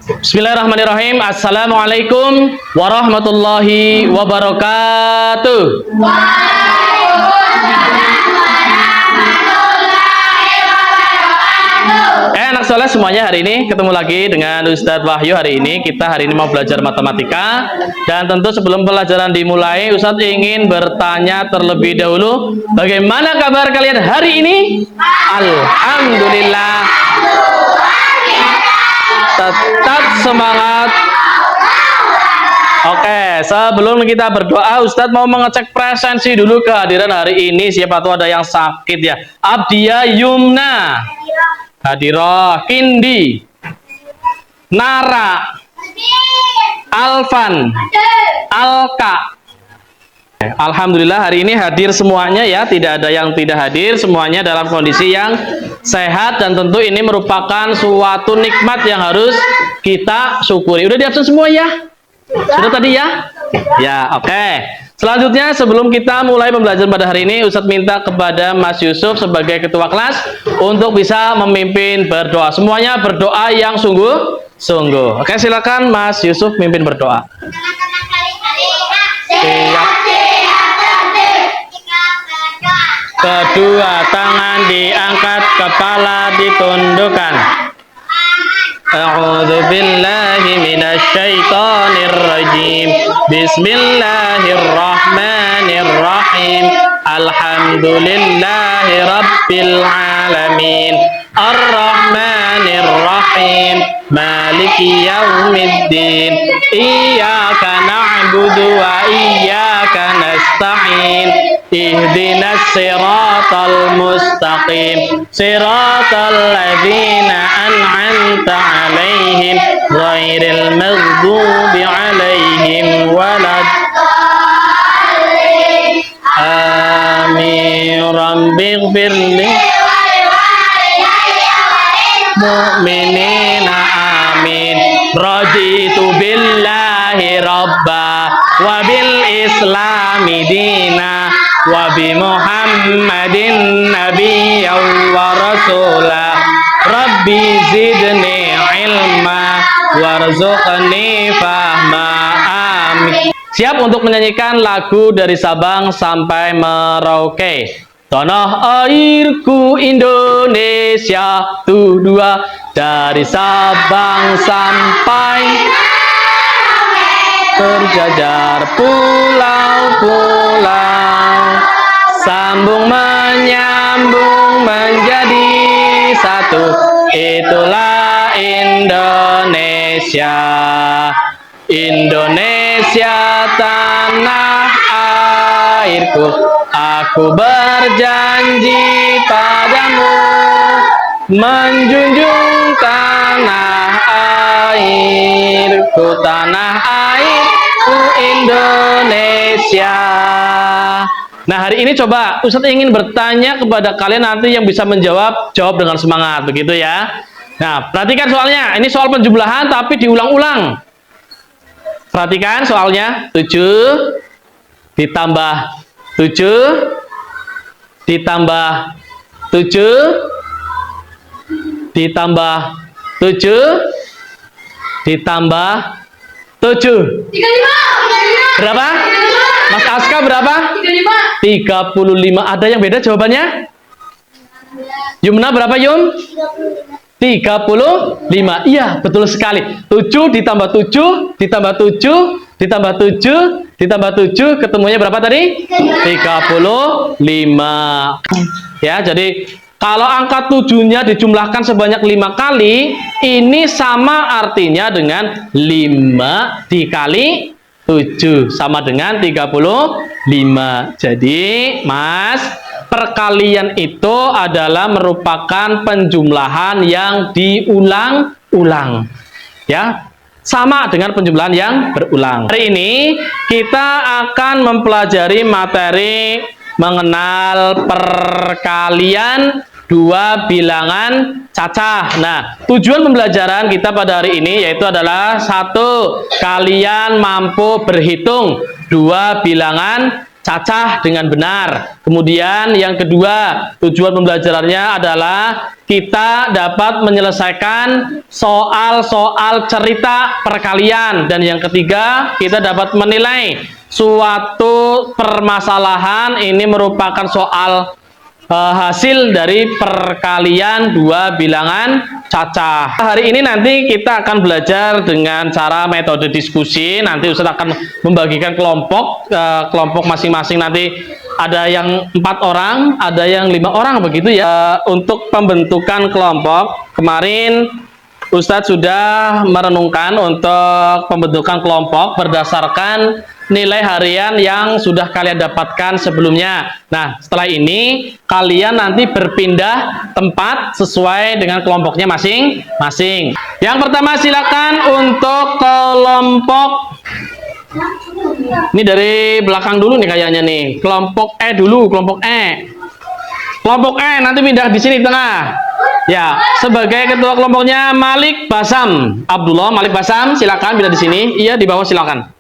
Bismillahirrahmanirrahim. Assalamualaikum warahmatullahi wabarakatuh. Anak soleh semuanya, hari ini ketemu lagi dengan Ustadz Wahyu. Hari ini mau belajar matematika. Dan tentu sebelum pelajaran dimulai, Ustadz ingin bertanya terlebih dahulu, bagaimana kabar kalian hari ini? Alhamdulillah. Tetap semangat. Oke, sebelum kita berdoa, Ustadz mau mengecek presensi dulu kehadiran hari ini. Siapa tahu ada yang sakit ya. Abdia Yumna, Hadiroh, Kindi, Nara, Alvan, Alka. Alhamdulillah hari ini hadir semuanya ya, tidak ada yang tidak hadir, semuanya dalam kondisi yang sehat, dan tentu ini merupakan suatu nikmat yang harus kita syukuri. Udah di absen semua ya? Sudah tadi ya? Ya, oke. Selanjutnya sebelum kita mulai pembelajaran pada hari ini, Ustadz minta kepada Mas Yusuf sebagai ketua kelas untuk bisa memimpin berdoa. Semuanya berdoa yang sungguh-sungguh. Oke, silakan Mas Yusuf mimpin berdoa. Siap. Kedua tangan diangkat, kepala ditundukkan. A'udzu billahi minasyaitonir rajim. Bismillahirrahmanirrahim. Alhamdulillahi rabbil alamin. Ar-Rahmanir-Rahim. Maliki yaumiddin. Iyyaka na'budu wa iyyaka nasta'in. Ihdinas siratal mustaqim. Siratal ladzina an'amta 'alaihim ghairil maghdubi 'alaihim waladdallin. Amin. Rabbighfirli mu'minina amin. Raditu billahi rabba wa bil islami dina wa bi muhammadin nabiyyan wa rasula. Rabbi zidni ilma warzuqni fahma. Amin. Siap untuk menyanyikan lagu dari Sabang sampai Merauke. Tanah airku Indonesia, tuh dua, dari Sabang sampai terjajar pulau-pulau, sambung menyambung menjadi satu, itulah Indonesia. Indonesia tanah airku, aku berjanji padamu menjunjung tanah airku, tanah airku Indonesia. Nah, hari ini coba Ustadz ingin bertanya kepada kalian, nanti yang bisa menjawab, jawab dengan semangat, begitu ya. Nah, perhatikan soalnya, ini soal penjumlahan tapi diulang-ulang. Perhatikan soalnya, 7 ditambah 7 ditambah 7 ditambah 7 ditambah 7. 35. Berapa? Mas Aska berapa? 35. Ada yang beda jawabannya? Yumna berapa Yum? 35. Iya, betul sekali. 7 ditambah 7 ditambah 7 ditambah 7 ditambah 7, ketemunya berapa tadi? 35. Ya, jadi kalau angka 7-nya dijumlahkan sebanyak 5 kali, ini sama artinya dengan 5 dikali 7 sama dengan 35. Jadi, Mas, perkalian itu adalah merupakan penjumlahan yang diulang-ulang. Ya, sama dengan penjumlahan yang berulang. Hari ini kita akan mempelajari materi mengenal perkalian dua bilangan cacah. Nah, tujuan pembelajaran kita pada hari ini yaitu adalah 1. Kalian mampu berhitung dua bilangan cacah dengan benar. Kemudian yang kedua, tujuan pembelajarannya adalah kita dapat menyelesaikan soal-soal cerita perkalian. Dan yang ketiga, kita dapat menilai suatu permasalahan ini merupakan soal hasil dari perkalian dua bilangan cacah. Hari ini nanti kita akan belajar dengan cara metode diskusi. Nanti Ustadz akan membagikan kelompok, kelompok masing-masing nanti ada yang 4 orang, ada yang 5 orang begitu ya. Untuk pembentukan kelompok kemarin Ustadz sudah merenungkan untuk pembentukan kelompok berdasarkan nilai harian yang sudah kalian dapatkan sebelumnya. Nah, setelah ini kalian nanti berpindah tempat sesuai dengan kelompoknya masing-masing. Yang pertama silakan untuk kelompok, ini dari belakang dulu nih kayaknya nih. Kelompok E dulu, kelompok E. Kelompok E nanti pindah di sini tengah. Ya, sebagai ketua kelompoknya Malik Basam. Abdullah Malik Basam, silakan pindah di sini. Iya, di bawah silakan.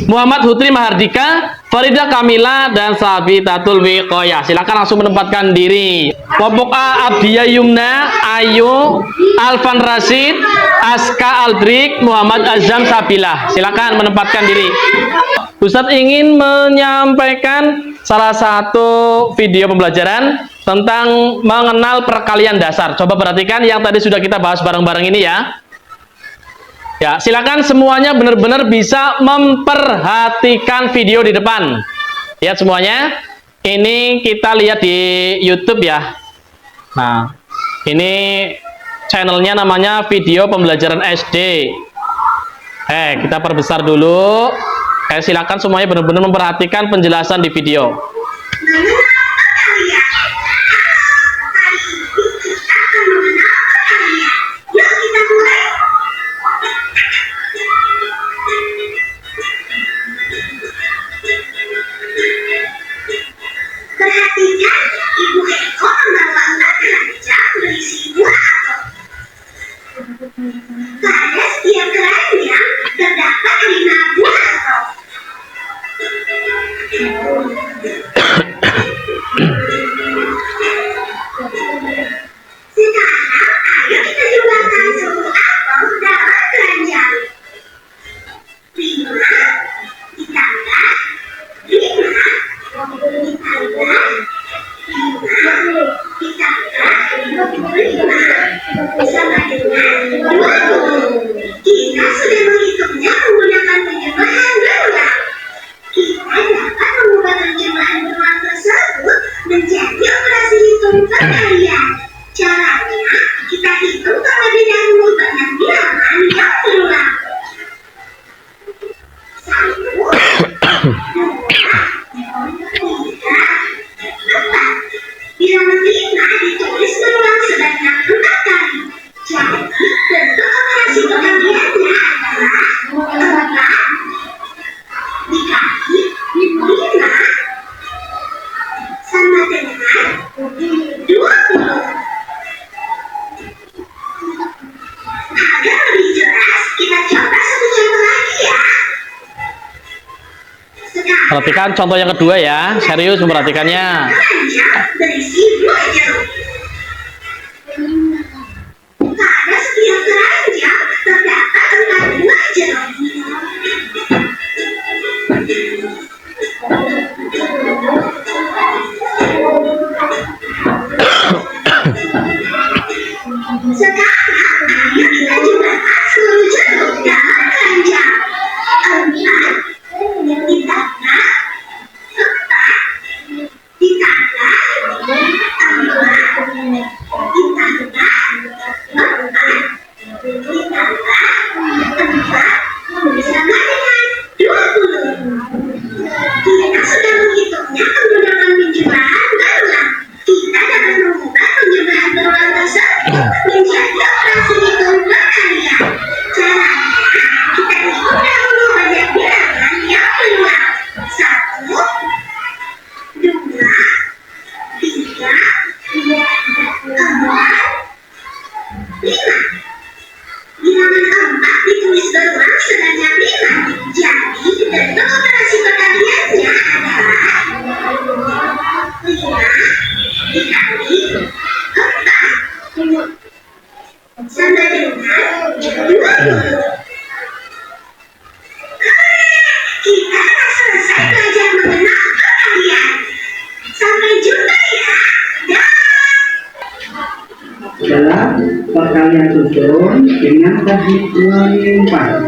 Muhammad Hutri Mahardika, Farida Kamila, dan Sabitatul Wiqoyah. Silakan langsung menempatkan diri. Kelompok A, Abdiya Yumna, Ayu, Alvan Rasid, Aska Aldrik, Muhammad Azam Sabilah. Silakan menempatkan diri. Ustadz ingin menyampaikan salah satu video pembelajaran tentang mengenal perkalian dasar. Coba perhatikan yang tadi sudah kita bahas bareng-bareng ini ya. Ya, silakan semuanya benar-benar bisa memperhatikan video di depan. Lihat semuanya. Ini kita lihat di YouTube ya. Nah, ini channelnya namanya Video Pembelajaran SD. Kita perbesar dulu. Silakan semuanya benar-benar memperhatikan penjelasan di video. Perhatikan, ibu Eko membawakan keranjang berisi buah apel. Pada setiap keranjang terdapat 5 buah apel. Sekarang, ayo kita jumlahkan semua apel dalam keranjang. 5 ditambah 5 sama dengan 20. Kita sudah menghitungnya menggunakan penjumlahan berulang. Kita dapat mengubah penjumlahan berulang tersebut menjadi operasi hitung perkalian. Caranya, kita hitung terlebih dahulu banyak bilangan yang berulang. 1, 2, 3, 4. Bilangan 5 ditulis berulang sebanyak 4 kali. Jadi, bentuk operasi perkaliannya adalah 4 dikali 5 sama dengan 20. Agar lebih jelas, kita coba satu contoh lagi ya. Perhatikan contoh yang kedua ya, serius memperhatikannya. Keranjang berisi buah jeruk. Pada setiap keranjang terdapat 4 buah jeruk. Sekarang, ayo kita jumlahkan seluruh jeruk dalam keranjang. 4 ditambah 4 ditambah 4 sama dengan 20. Kita sudah menghitungnya menggunakan penjumlahan berulang. Kita dapat mengubah penjumlahan berulang tersebut menjadi operasi hitung perkalian. Caranya, kita hitung dahulu banyak bilangan yang berulang. 1, 2, 3, 4, 5. Bilangan 4 ditulis berulang sebanyak 5. Jadi, bentuk operasi perkaliannya adalah perkalian susun dengan teknik mengumpat.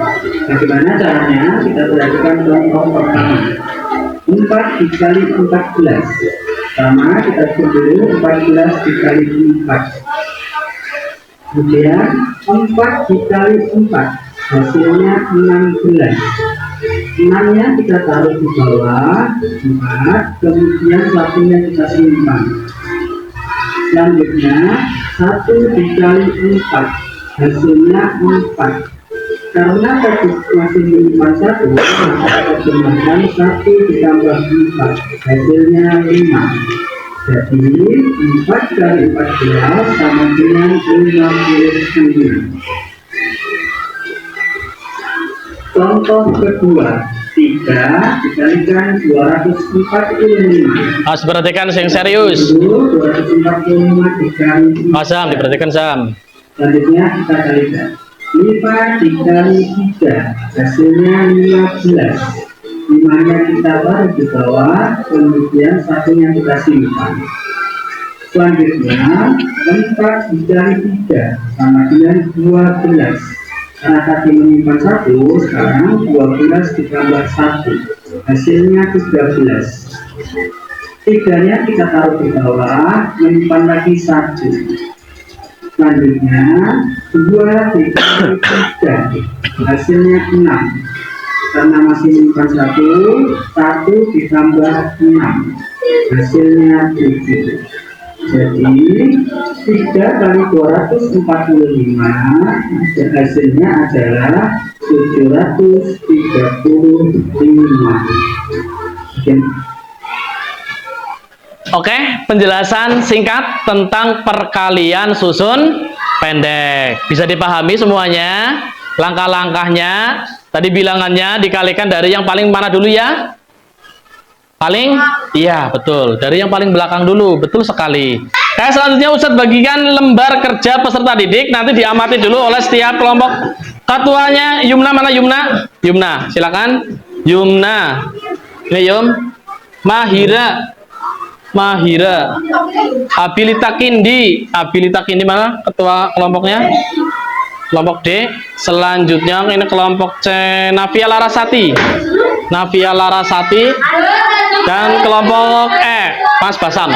Bagaimana caranya? Kita perhatikan contoh pertama. 4 dikali 14 sama, kita hitung dulu 14 dikali 4. Kemudian 4 dikali 4 hasilnya 16. 6 nya kita taruh di bawah 4, kemudian satunya kita simpan. Selanjutnya 1 dikali 4 hasilnya 4. Karena tadi masih menyimpan 1, maka kita tambahkan 1 ditambah 4 hasilnya 5. Jadi 4 kali 14 sama dengan 59. Contoh kedua, 3 dikalikan 245. Harus perhatikan yang serius. 245 dikali Sam, diperhatikan Sam. selanjutnya kita kalikan 5 dikali 3 hasilnya 15. 5 nya kita taruh di bawah, kemudian satunya kita simpan. Selanjutnya 4 dikali 3 sama dengan 12. Karena tadi menyimpan 1, sekarang 12 ditambah 1 hasilnya 13. 3 nya kita taruh di bawah, menyimpan lagi 1. Selanjutnya 2 dikali 3 hasilnya 6. Karena masih menyimpan 1 ditambah 6 hasilnya 7. Jadi 3 kali 245 hasilnya adalah 735. Oke, penjelasan singkat tentang perkalian susun pendek. Bisa dipahami semuanya? Langkah-langkahnya, tadi bilangannya dikalikan dari yang paling mana dulu ya? Paling? Iya, betul. Dari yang paling belakang dulu, betul sekali. Selanjutnya Ustadz bagikan lembar kerja peserta didik, nanti diamati dulu oleh setiap kelompok. Ketuanya Yumna, mana Yumna? Yumna, silakan. Yumna. Ini Yum. Mahira. Mahira. Abilita Kindi. Abilita Kindi mana ketua kelompoknya? Kelompok D. Selanjutnya ini kelompok C, Navia Larasati. Navia Larasati. Dan kelompok E, Mas Basam.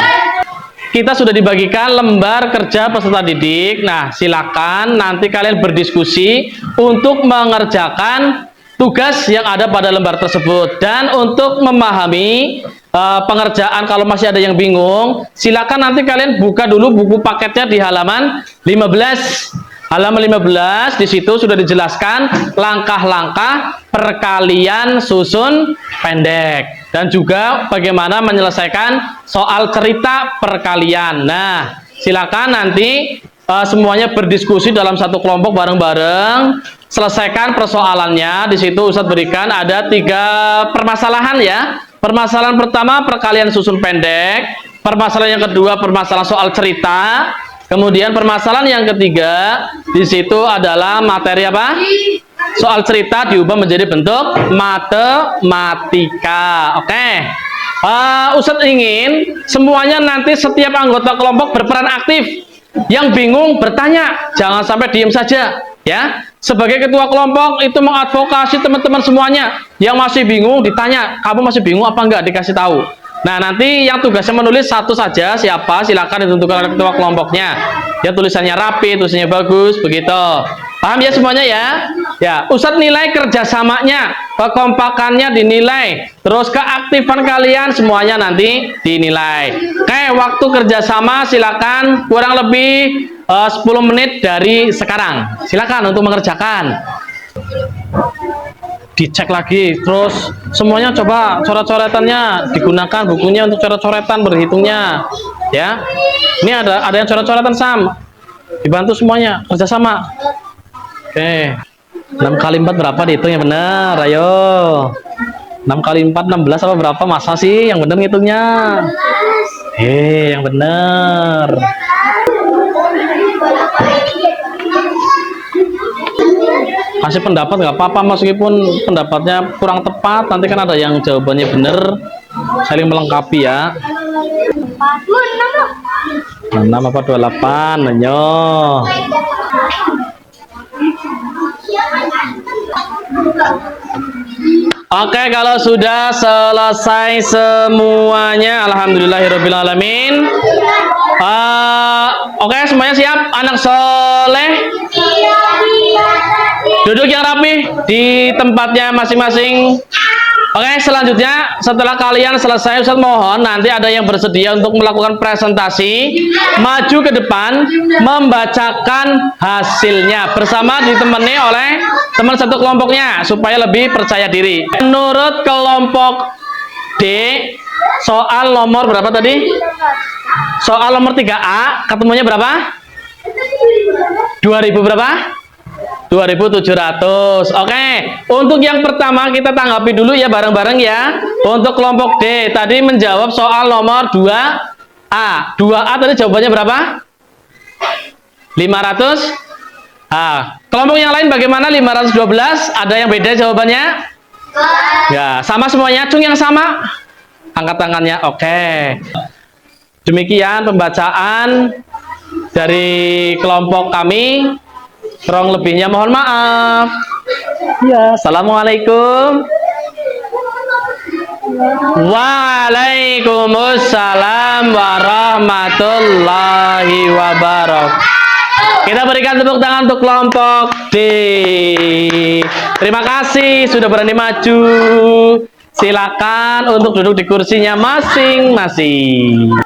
Kita sudah dibagikan lembar kerja peserta didik. Nah, silakan nanti kalian berdiskusi untuk mengerjakan tugas yang ada pada lembar tersebut. Dan untuk memahami pengerjaan, kalau masih ada yang bingung, silakan nanti kalian buka dulu buku paketnya di halaman 15. Halaman 15 di situ sudah dijelaskan langkah-langkah perkalian susun pendek dan juga bagaimana menyelesaikan soal cerita perkalian. Nah, silakan nanti semuanya berdiskusi dalam satu kelompok bareng-bareng, selesaikan persoalannya. Di situ Ustadz berikan ada 3 permasalahan ya. Permasalahan pertama perkalian susun pendek, permasalahan yang kedua permasalahan soal cerita. Kemudian permasalahan yang ketiga di situ adalah materi apa? Soal cerita diubah menjadi bentuk matematika. Oke. Ustadz ingin semuanya nanti setiap anggota kelompok berperan aktif. Yang bingung bertanya, jangan sampai diem saja, ya. Sebagai ketua kelompok itu mengadvokasi teman-teman semuanya. Yang masih bingung ditanya, kamu masih bingung apa enggak, dikasih tahu. Nah, nanti yang tugasnya menulis satu saja, siapa silakan ditentukan oleh ketua kelompoknya. Ya, tulisannya rapi, tulisannya bagus, begitu. Paham ya semuanya ya? Ya, Ustadz nilai kerjasamanya, kekompakannya dinilai, terus keaktifan kalian semuanya nanti dinilai. Oke, waktu kerjasama silakan kurang lebih 10 menit dari sekarang. Silakan untuk mengerjakan. Dicek lagi, terus semuanya coba coret-coretannya digunakan bukunya untuk coret-coretan berhitungnya, ya. Ini ada yang coret-coretan Sam, dibantu semuanya kerjasama. Oke, 6 kali 4 berapa dihitung yang benar? Ayo, 6 kali 4 16 apa berapa? Masa sih yang benar ngitungnya? Yang benar. Kasih pendapat nggak apa-apa, meskipun pendapatnya kurang tepat, nanti kan ada yang jawabannya benar, saling melengkapi ya. 6 apa 28? Ayo. Oke, kalau sudah selesai semuanya, alhamdulillahirobbilalamin. Oke, semuanya siap? Anak soleh, duduk yang rapi di tempatnya masing-masing. Oke, selanjutnya setelah kalian selesai, Ustaz mohon nanti ada yang bersedia untuk melakukan presentasi, maju ke depan, membacakan hasilnya bersama ditemani oleh teman satu kelompoknya supaya lebih percaya diri. Menurut kelompok D, soal nomor berapa tadi? Soal nomor 3A, ketemunya berapa? 2000 berapa? 2700. Oke, untuk yang pertama kita tanggapi dulu ya bareng-bareng ya. Untuk kelompok D tadi menjawab soal nomor 2A. 2A tadi jawabannya berapa? 500. Kelompok yang lain bagaimana? 512. Ada yang beda jawabannya? Ya, sama semuanya. Cung yang sama. Angkat tangannya. Oke. Demikian pembacaan dari kelompok kami. Kurang lebihnya mohon maaf. Ya, assalamualaikum. Waalaikumsalam warahmatullahi wabarakatuh. Kita berikan tepuk tangan untuk kelompok D. Terima kasih sudah berani maju. Silakan untuk duduk di kursinya masing-masing.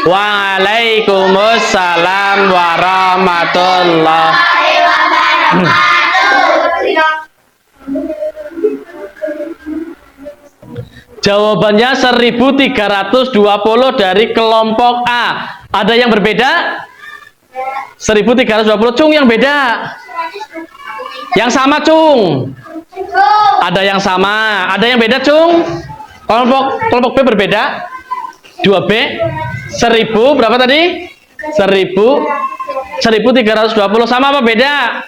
Waalaikumsalam warahmatullahi wabarakatuh. Jawabannya 1320 dari kelompok A. Ada yang berbeda? 1320. Cung yang beda. Yang sama, Cung. Ada yang sama. Ada yang beda, Cung. Kelompok B berbeda. 2B 1000 berapa tadi? 1320 sama apa beda?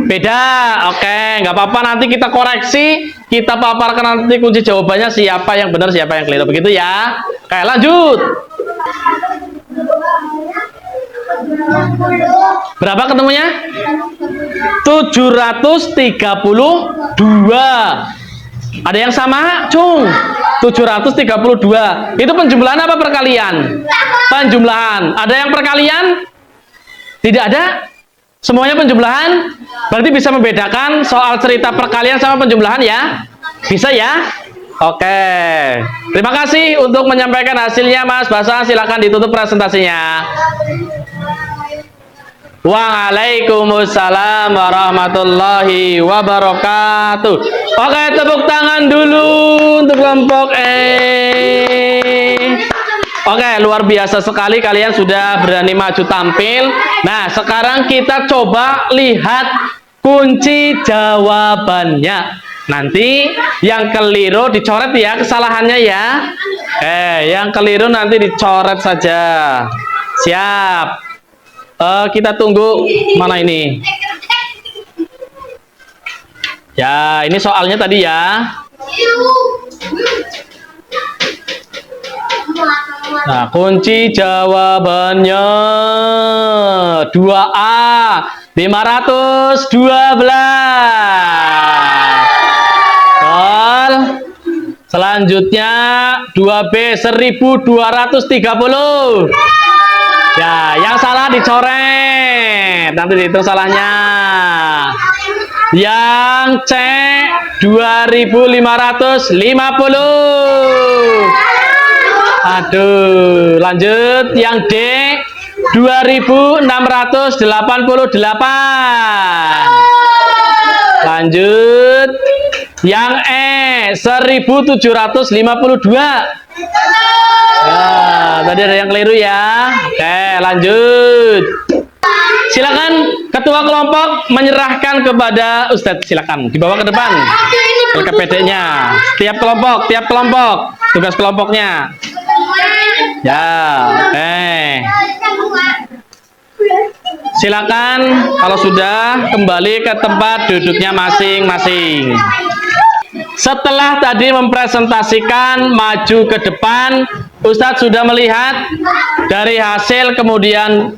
Beda. Oke, nggak apa-apa, nanti kita koreksi, kita paparkan nanti kunci jawabannya siapa yang benar siapa yang keliru, begitu ya. Oke, lanjut. Berapa ketemunya? 732. Ada yang sama, Cung? 732. Itu penjumlahan apa perkalian? Penjumlahan. Ada yang perkalian? Tidak ada? Semuanya penjumlahan? Berarti bisa membedakan soal cerita perkalian sama penjumlahan ya? Bisa ya? Oke. Terima kasih untuk menyampaikan hasilnya, Mas Basa. Silakan ditutup presentasinya. Waalaikumsalam warahmatullahi wabarakatuh. Oke, tepuk tangan dulu untuk kelompok E. Oke, luar biasa sekali kalian sudah berani maju tampil. Nah, sekarang kita coba lihat kunci jawabannya. Nanti yang keliru dicoret ya kesalahannya ya. Yang keliru nanti dicoret saja. Siap. Kita tunggu mana ini. Ya, ini soalnya tadi ya. Nah, kunci jawabannya 2A 512. Selanjutnya 2B 1230. Ya, yang salah dicoret. Nanti dihitung salahnya. Yang C 2550. Aduh, lanjut. Yang D 2688. Lanjut. Yang E 1752. Ya, tadi ada yang keliru ya. Oke, lanjut. Silakan ketua kelompok menyerahkan kepada Ustadz. Silakan dibawa ke depan. LKPD-nya. Tiap kelompok, tugas kelompoknya. Ya, oke. Silakan kalau sudah kembali ke tempat duduknya masing-masing. Setelah tadi mempresentasikan, maju ke depan, Ustadz sudah melihat dari hasil kemudian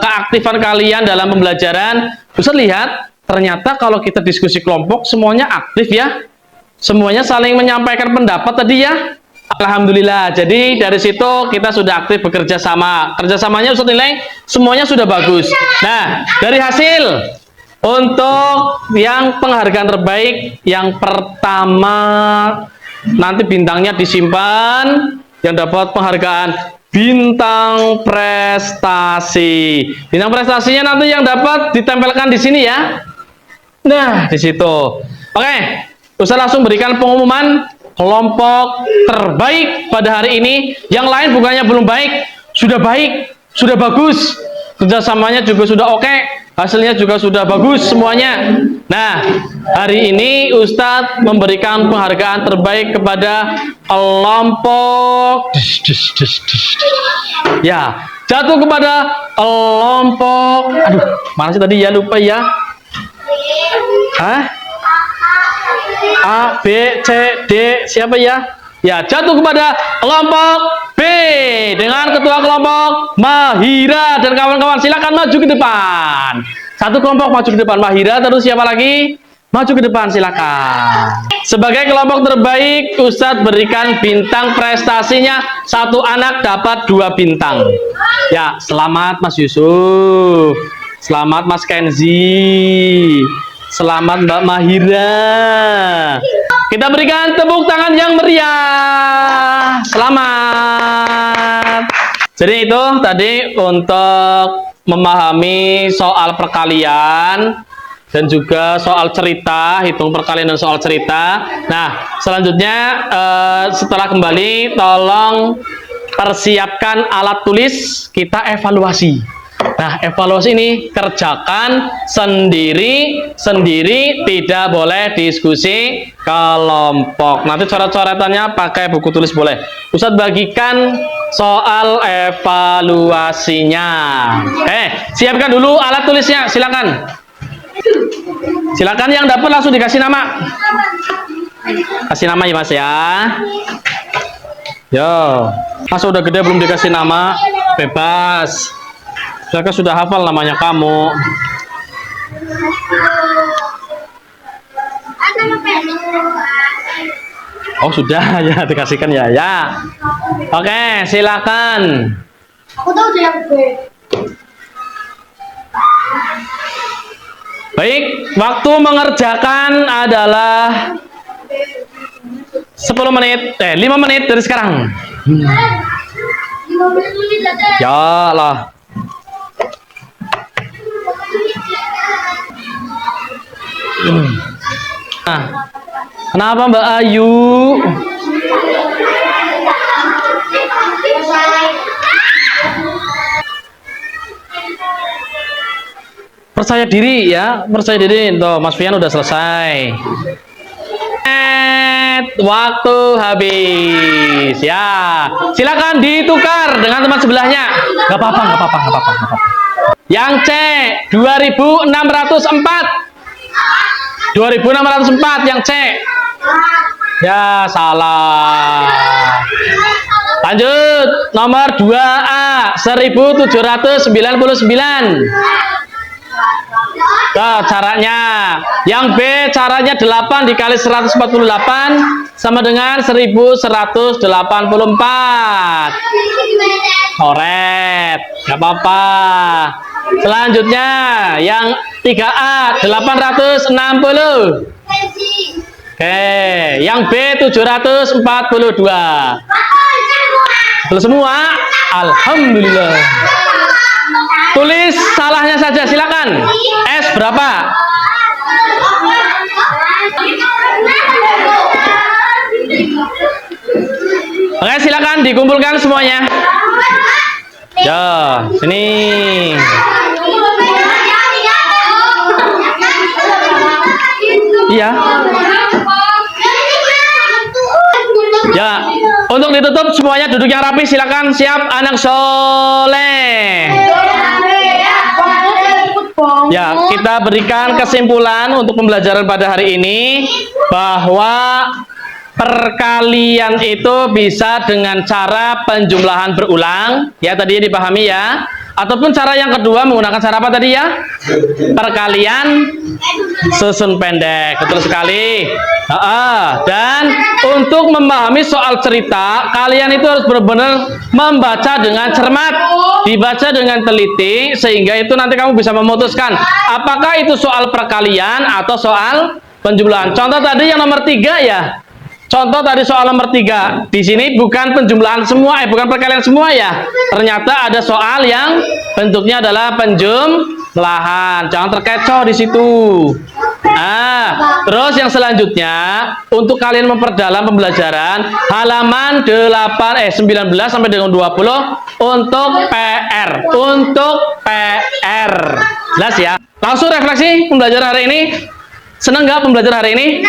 keaktifan kalian dalam pembelajaran. Ustadz lihat ternyata kalau kita diskusi kelompok semuanya aktif ya, semuanya saling menyampaikan pendapat tadi ya. Alhamdulillah. Jadi dari situ kita sudah aktif bekerja sama. Kerjasamanya Ustadz nilai semuanya sudah bagus. Nah, dari hasil untuk yang penghargaan terbaik yang pertama nanti bintangnya disimpan, yang dapat penghargaan bintang prestasi. Bintang prestasinya nanti yang dapat ditempelkan di sini ya. Nah, di situ. Oke, Ustaz langsung berikan pengumuman kelompok terbaik pada hari ini. Yang lain bukannya belum baik, sudah bagus. Kerjasamanya juga sudah oke, hasilnya juga sudah bagus semuanya. Nah, hari ini Ustadz memberikan penghargaan terbaik kepada kelompok ya, jatuh kepada kelompok, aduh, mana sih tadi ya, lupa ya. Hah? A, B, C, D, siapa ya? Ya, jatuh kepada kelompok B dengan ketua kelompok Mahira dan kawan-kawan. Silakan maju ke depan. Satu kelompok maju ke depan, Mahira, terus siapa lagi? Maju ke depan, silakan. Sebagai kelompok terbaik, Ustadz berikan bintang prestasinya. Satu anak dapat 2 bintang. Ya, selamat Mas Yusuf. Selamat Mas Kenzi. Selamat Mbak Mahira. Kita berikan tepuk tangan yang meriah. Selamat. Jadi itu tadi untuk memahami soal perkalian dan juga soal cerita, hitung perkalian dan soal cerita. Nah, selanjutnya setelah kembali tolong persiapkan alat tulis, kita evaluasi. Nah, evaluasi ini kerjakan sendiri, tidak boleh diskusi kelompok. Nanti coret-coretannya pakai buku tulis boleh. Ustadz bagikan soal evaluasinya. Siapkan dulu alat tulisnya, silakan. Silakan yang dapat langsung dikasih nama. Kasih nama ya Mas ya. Yo, Mas udah gede belum dikasih nama, bebas. Saya sudah hafal namanya kamu. Oh sudah ya, dikasihkan ya. Oke, silakan. Aku tahu dia B. Baik, waktu mengerjakan adalah 10 menit, 5 menit dari sekarang. Ya lah. Nah, kenapa Mbak Ayu? Percaya diri ya, percaya diri. Tuh, Mas Fian udah selesai. Waktu habis ya. Silakan ditukar dengan teman sebelahnya. Gak apa-apa. Yang C 2604. 2604 yang C. Ya, salah. Lanjut, nomor 2A 1799. Nah, caranya. Yang B caranya 8 dikali 148 sama dengan 1184. Coret, gak apa-apa. Selanjutnya yang 3A 860. Oke, yang B 742. Betul semua? Alhamdulillah. Tulis salahnya saja, silakan. S berapa? Oke, silakan dikumpulkan semuanya. Ya, sini. Iya. Ya, untuk ditutup semuanya duduk yang rapi, silakan. Siap, anak soleh. Ya, kita berikan kesimpulan untuk pembelajaran pada hari ini bahwa perkalian itu bisa dengan cara penjumlahan berulang, ya tadi dipahami ya. Ataupun cara yang kedua menggunakan cara apa tadi ya? Perkalian susun pendek. Betul sekali. Dan untuk memahami soal cerita, kalian itu harus benar-benar membaca dengan cermat, dibaca dengan teliti, sehingga itu nanti kamu bisa memutuskan apakah itu soal perkalian atau soal penjumlahan. Contoh tadi yang nomor 3 ya. Contoh tadi soal nomor 3. Di sini bukan penjumlahan semua, bukan perkalian semua ya. Ternyata ada soal yang bentuknya adalah penjumlahan. Jangan terkecoh di situ. Terus yang selanjutnya untuk kalian memperdalam pembelajaran halaman 19 sampai dengan 20 untuk PR. Untuk PR. Jelas ya? Langsung refleksi pembelajaran hari ini. Senang nggak pembelajaran hari ini?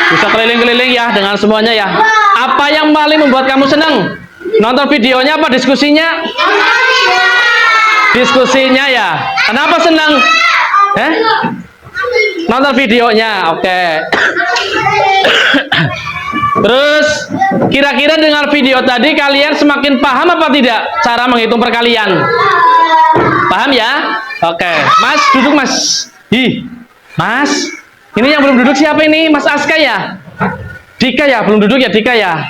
Bisa keliling-keliling ya dengan semuanya ya. Apa yang paling membuat kamu senang? Nonton videonya apa diskusinya? Diskusinya ya. Kenapa senang? Nonton videonya. Oke. Terus kira-kira dengan video tadi kalian semakin paham apa tidak cara menghitung perkalian? Paham ya? Oke. Mas, duduk Mas. Mas, ini yang belum duduk siapa ini? Mas Aska ya? Dika ya? Belum duduk ya Dika ya?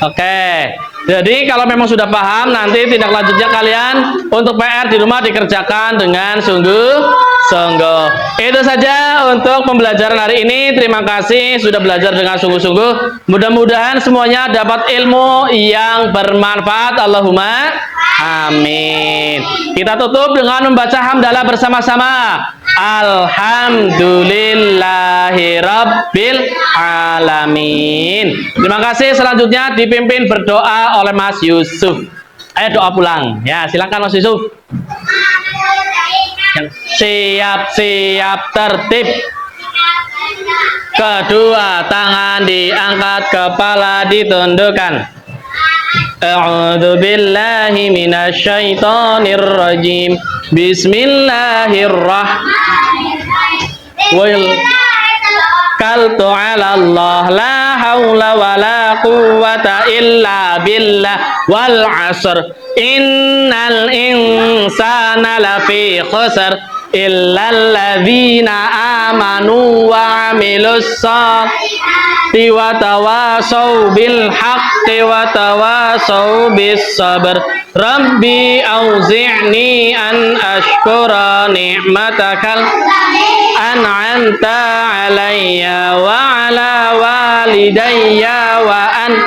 Oke. Jadi kalau memang sudah paham, nanti tindak lanjutnya kalian untuk PR di rumah dikerjakan dengan sungguh-sungguh. Itu saja untuk pembelajaran hari ini. Terima kasih sudah belajar dengan sungguh-sungguh. Mudah-mudahan semuanya dapat ilmu yang bermanfaat. Allahumma amin. Kita tutup dengan membaca hamdalah bersama-sama. Alhamdulillahirabbil alamin. Terima kasih. Selanjutnya dipimpin berdoa oleh Mas Yusuf. Ayo doa pulang. Ya, silakan Mas Yusuf. Siap-siap tertib. Kedua tangan diangkat, kepala ditundukkan. A'udzu billahi minasyaitonir rajim. Bismillahirrahmanirrahim. Kaltu 'ala Allah la haula wala quwwata illa billah wal 'asr innal insana lafi khusr illal ladzina amanu wa 'amilus shalihati wa tawasaw bil haqqi wa tawasaw bis sabr. Rabbi auzi'ni an ashkura ni'matakal an'amta 'alayya wa 'ala walidayya wa an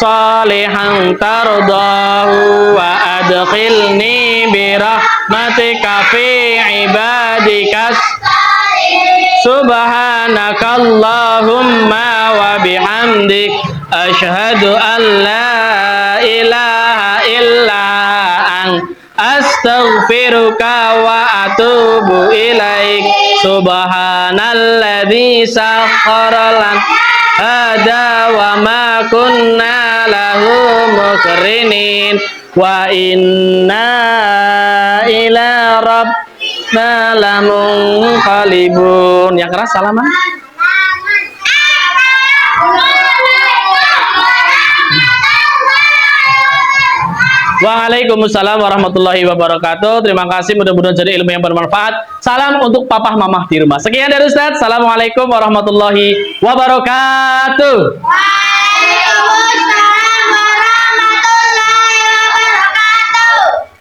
salihan tardahu wa adkhilni bi rahmatika fi ibadikas. Subhanakallahumma wa bihamdik asyhadu an la ilaha illa anta astaghfiruka wa atubu ilaik. Subhanalladzi sakhkhara lana hada wa ma kunna lahu muqrinin wa inna ila rabbina lamunqalibun. Yang keras salaman. Waalaikumsalam warahmatullahi wabarakatuh. Terima kasih, mudah-mudahan jadi ilmu yang bermanfaat. Salam untuk papa mamah di rumah. Sekian dari Ustaz. Assalamualaikum warahmatullahi wabarakatuh.